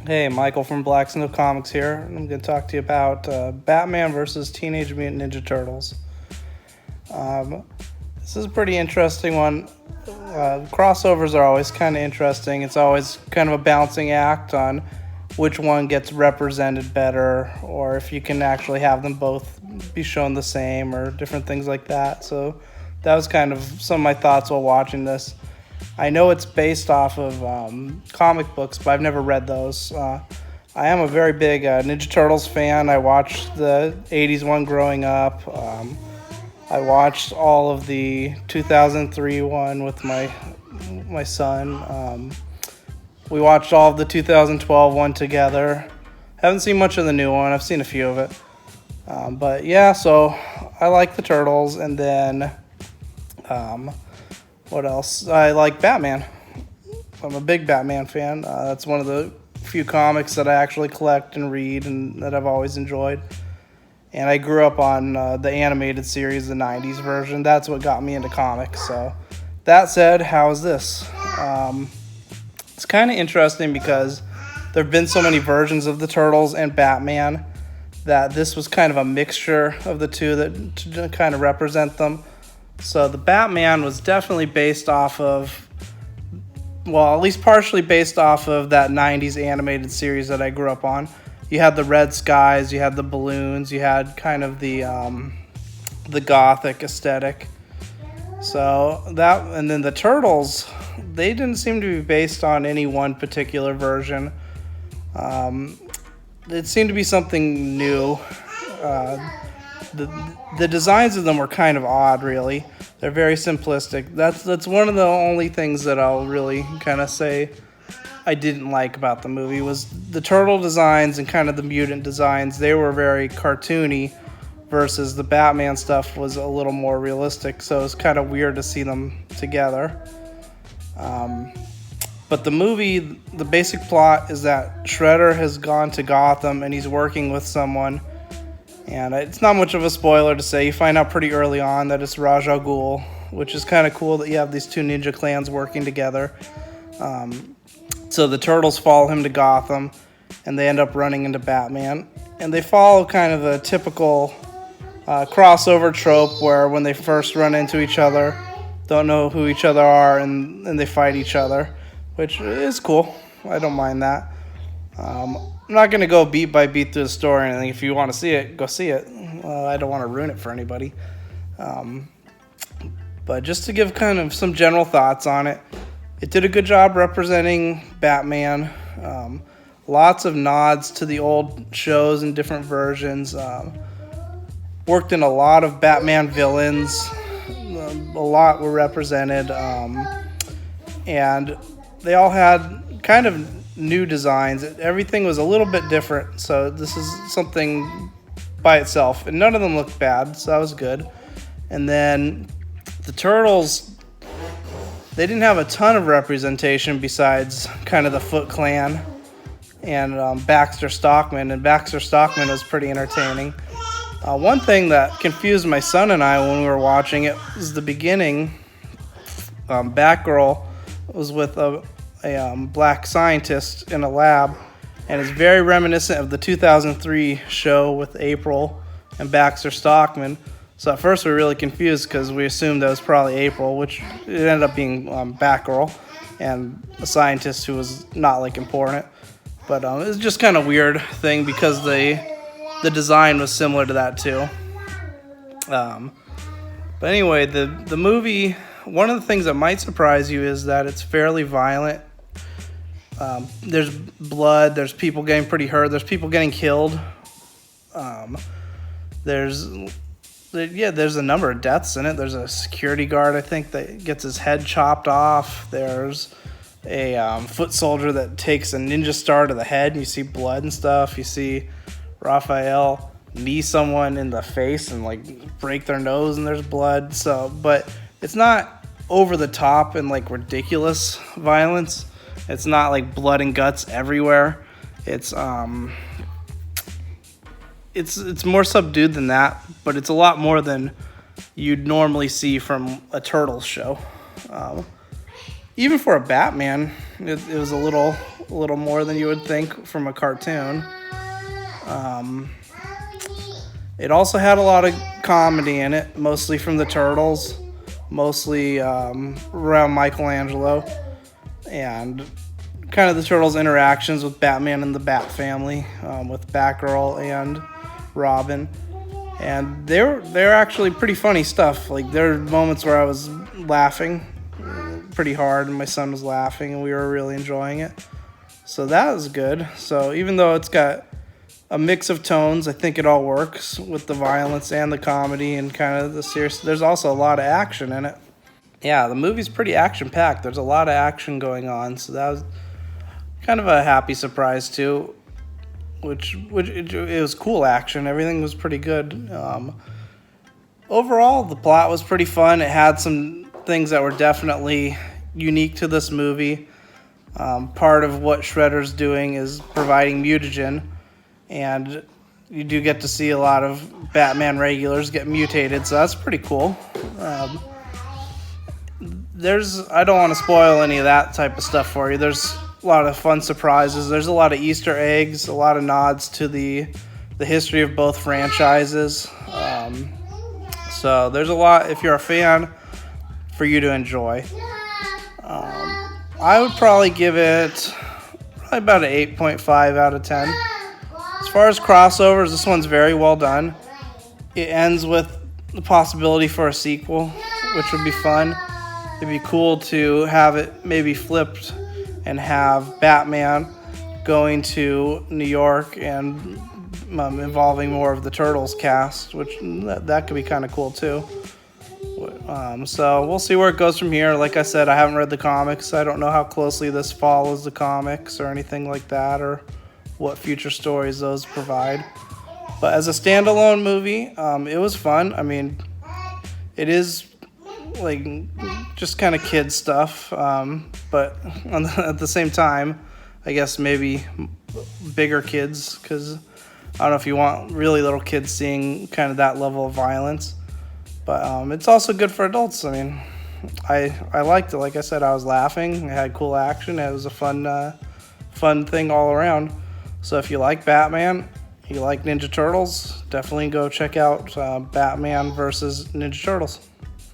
Hey, Michael from Black Snow Comics here. I'm going to talk to you about Batman versus Teenage Mutant Ninja Turtles. Um, this is a pretty interesting one. Crossovers are always kind of interesting. It's always kind of a balancing act on which one gets represented better, or if you can actually have them both be shown the same, or different things like that. So that was kind of some of my thoughts while watching this. I know it's based off of comic books, but I've never read those. I am a very big Ninja Turtles fan. I watched the 80s one growing up. I watched all of the 2003 one with my son. We watched all of the 2012 one together. Haven't seen much of the new one. I've seen a few of it. But yeah, so I like the Turtles. And then what else? I like Batman. I'm a big Batman fan. That's one of the few comics that I actually collect and read and that I've always enjoyed. And I grew up on the animated series, the 90s version. That's what got me into comics. So that said, how is this? It's kind of interesting because there have been so many versions of the Turtles and Batman that this was kind of a mixture of the two that to kind of represent them. So the Batman was definitely based off of, well, at least partially based off of that 90s animated series that I grew up on. You had the red skies, you had the balloons, you had kind of the gothic aesthetic. So that, and then the Turtles, they didn't seem to be based on any one particular version. It seemed to be something new. The designs of them were kind of odd, really. They're very simplistic. That's one of the only things that I'll really kind of say I didn't like about the movie was the turtle designs and kind of the mutant designs. They were very cartoony versus the Batman stuff was a little more realistic, so it's kind of weird to see them together. But the movie, the basic plot is that Shredder has gone to Gotham and he's working with someone. And it's not much of a spoiler to say. You find out pretty early on that it's Ra's al Ghul, which is kind of cool that you have these two ninja clans working together. So the Turtles follow him to Gotham, and they end up running into Batman. And they follow kind of a typical crossover trope where when they first run into each other, don't know who each other are, and they fight each other, which is cool. I don't mind that. I'm not going to go beat by beat through the story or anything. If you want to see it, go see it. I don't want to ruin it for anybody. But just to give kind of some general thoughts on it, it did a good job representing Batman. Lots of nods to the old shows and different versions. Worked in a lot of Batman villains. A lot were represented. And they all had kind of new designs. Everything was a little bit different, so this is something by itself, and none of them looked bad, so that was good. And then the Turtles, they didn't have a ton of representation besides kind of the Foot Clan and Baxter Stockman, and Baxter Stockman was pretty entertaining. One thing that confused my son and I when we were watching it was the beginning. Batgirl was with a black scientist in a lab, and it's very reminiscent of the 2003 show with April and Baxter Stockman. So at first we were really confused because we assumed that was probably April, which it ended up being Batgirl and a scientist who was not like important. But it was just kind of weird thing because the design was similar to that too. But anyway, the movie, one of the things that might surprise you is that it's fairly violent. There's blood, there's people getting pretty hurt, there's people getting killed. There's a number of deaths in it. There's a security guard, I think, that gets his head chopped off. There's a foot soldier that takes a ninja star to the head, and you see blood and stuff. You see Raphael knee someone in the face and like break their nose, and there's blood. So, but it's not over the top and like ridiculous violence. It's not like blood and guts everywhere. It's more subdued than that, but it's a lot more than you'd normally see from a Turtles show. even for a Batman, it was a little more than you would think from a cartoon. Um, it also had a lot of comedy in it, mostly from the Turtles, mostly around Michelangelo, and kind of the Turtles' interactions with Batman and the Bat family, with Batgirl and Robin. And they're actually pretty funny stuff. Like there are moments where I was laughing pretty hard, and my son was laughing, and we were really enjoying it. So that was good. So even though it's got a mix of tones, I think it all works with the violence and the comedy and kind of the serious. There's also a lot of action in it. Yeah, the movie's pretty action packed. There's a lot of action going on, so that was kind of a happy surprise too. Which it was cool action. Everything was pretty good. Overall, the plot was pretty fun. It had some things that were definitely unique to this movie. Part of what Shredder's doing is providing mutagen, and you do get to see a lot of Batman regulars get mutated, so that's pretty cool. I don't want to spoil any of that type of stuff for you. There's a lot of fun surprises. There's a lot of Easter eggs, a lot of nods to the history of both franchises. So there's a lot, if you're a fan, for you to enjoy. I would probably give it about an 8.5 out of 10. As far as crossovers, this one's very well done. It ends with the possibility for a sequel, which would be fun. It'd be cool to have it maybe flipped and have Batman going to New York and involving more of the Turtles cast, which that could be kind of cool too. So we'll see where it goes from here. Like I said, I haven't read the comics. I don't know how closely this follows the comics or anything like that, or what future stories those provide. But as a standalone movie, it was fun. I mean, it is like just kind of kid stuff, but at the same time, I guess maybe bigger kids, because I don't know if you want really little kids seeing kind of that level of violence. But it's also good for adults. I mean, I liked it. Like I said, I was laughing. It had cool action. It was a fun thing all around. So if you like Batman, you like Ninja Turtles, definitely go check out Batman versus Ninja Turtles.